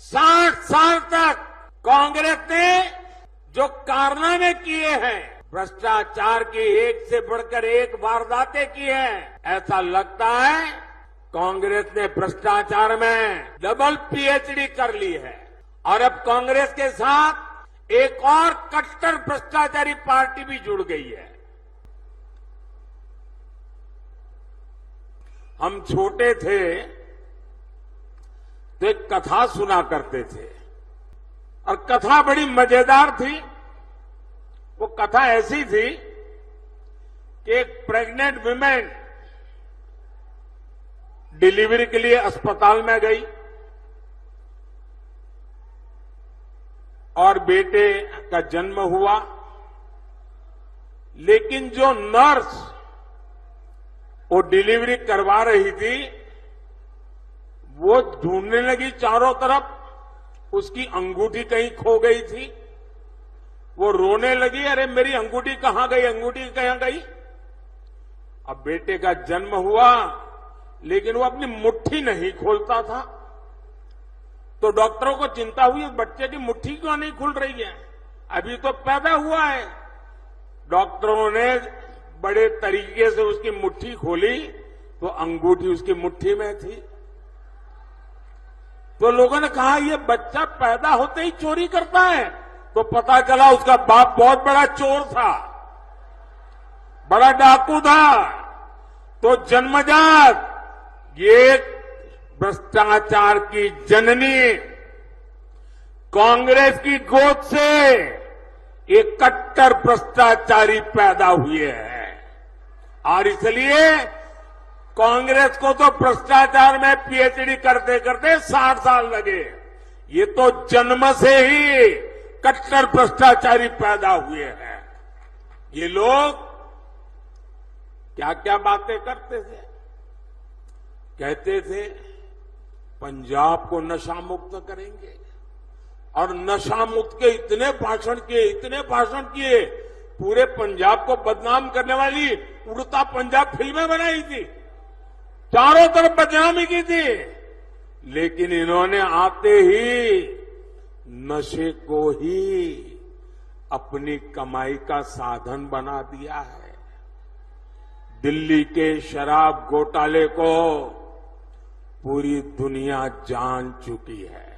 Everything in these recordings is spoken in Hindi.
60 साल तक कांग्रेस ने जो कारनामे किए हैं, भ्रष्टाचार की एक से बढ़कर एक वारदातें की हैं, ऐसा लगता है कांग्रेस ने भ्रष्टाचार में डबल पीएचडी कर ली है। और अब कांग्रेस के साथ एक और कट्टर भ्रष्टाचारी पार्टी भी जुड़ गई है। हम छोटे थे तो एक कथा सुना करते थे और कथा बड़ी मजेदार थी। वो कथा ऐसी थी कि एक प्रेग्नेंट वुमेन डिलीवरी के लिए अस्पताल में गई और बेटे का जन्म हुआ, लेकिन जो नर्स वो डिलीवरी करवा रही थी वो ढूंढने लगी चारों तरफ, उसकी अंगूठी कहीं खो गई थी। वो रोने लगी, अरे मेरी अंगूठी कहां गई, अंगूठी कहां गई। अब बेटे का जन्म हुआ लेकिन वो अपनी मुट्ठी नहीं खोलता था, तो डॉक्टरों को चिंता हुई बच्चे की मुट्ठी क्यों नहीं खुल रही है, अभी तो पैदा हुआ है। डॉक्टरों ने बड़े तरीके से उसकी मुट्ठी खोली तो अंगूठी उसकी मुट्ठी में थी। तो लोगों ने कहा ये बच्चा पैदा होते ही चोरी करता है, तो पता चला उसका बाप बहुत बड़ा चोर था, बड़ा डाकू था। तो जन्मजात ये भ्रष्टाचार की जननी कांग्रेस की गोद से एक कट्टर भ्रष्टाचारी पैदा हुए हैं। और इसलिए कांग्रेस को तो भ्रष्टाचार में पीएचडी करते करते 60 साल लगे, ये तो जन्म से ही कट्टर भ्रष्टाचारी पैदा हुए हैं। ये लोग क्या क्या बातें करते थे, कहते थे पंजाब को नशा मुक्त करेंगे, और नशा मुक्त के इतने भाषण किए, पूरे पंजाब को बदनाम करने वाली उड़ता पंजाब फिल्में बनाई थी, चारों तरफ बदनामी की थी। लेकिन इन्होंने आते ही नशे को ही अपनी कमाई का साधन बना दिया है। दिल्ली के शराब घोटाले को पूरी दुनिया जान चुकी है।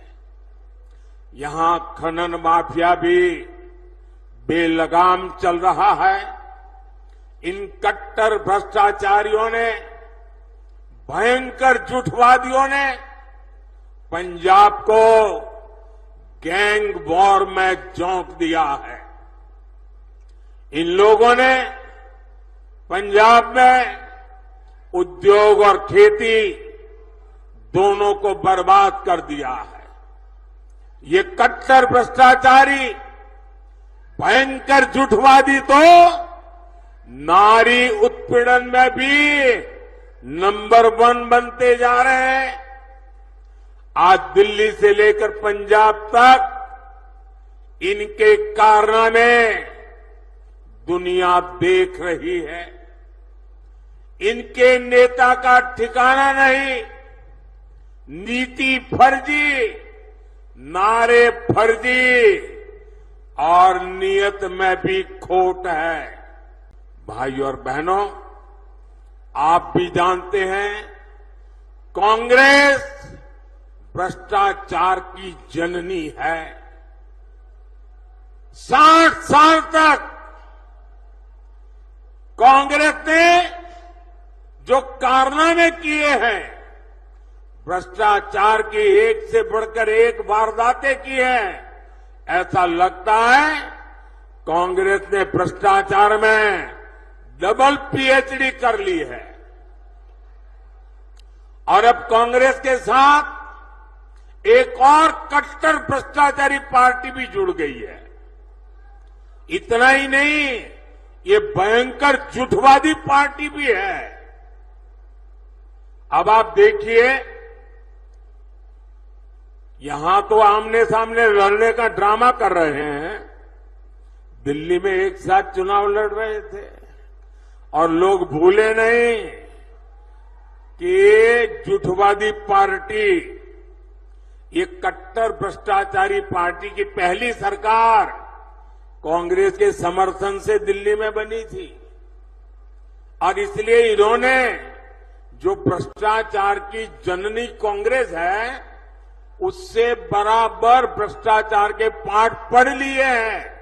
यहां खनन माफिया भी बेलगाम चल रहा है। इन कट्टर भ्रष्टाचारियों ने, भयंकर झूठवादियों ने पंजाब को गैंग वॉर में झोंक दिया है। इन लोगों ने पंजाब में उद्योग और खेती दोनों को बर्बाद कर दिया है। ये कट्टर भ्रष्टाचारी, भयंकर झूठवादी तो नारी उत्पीड़न में भी नंबर 1 बनते जा रहे हैं। आज दिल्ली से लेकर पंजाब तक इनके कारनामे दुनिया देख रही है। इनके नेता का ठिकाना नहीं, नीति फर्जी, नारे फर्जी और नियत में भी खोट है। भाई और बहनों, आप भी जानते हैं कांग्रेस भ्रष्टाचार की जननी है। 60 साल तक कांग्रेस ने जो कारनामे किए हैं, भ्रष्टाचार की एक से बढ़कर एक वारदातें की हैं, ऐसा लगता है कांग्रेस ने भ्रष्टाचार में डबल पीएचडी कर ली है। और अब कांग्रेस के साथ एक और कट्टर भ्रष्टाचारी पार्टी भी जुड़ गई है। इतना ही नहीं, ये भयंकर झूठवादी पार्टी भी है। अब आप देखिए, यहां तो आमने सामने लड़ने का ड्रामा कर रहे हैं, दिल्ली में एक साथ चुनाव लड़ रहे थे और लोग भूले नहीं कि ये झूठवादी पार्टी ये कट्टर भ्रष्टाचारी पार्टी की पहली सरकार कांग्रेस के समर्थन से दिल्ली में बनी थी और इसलिए इन्होंने जो भ्रष्टाचार की जननी कांग्रेस है उससे बराबर भ्रष्टाचार के पाठ पढ़ लिए हैं।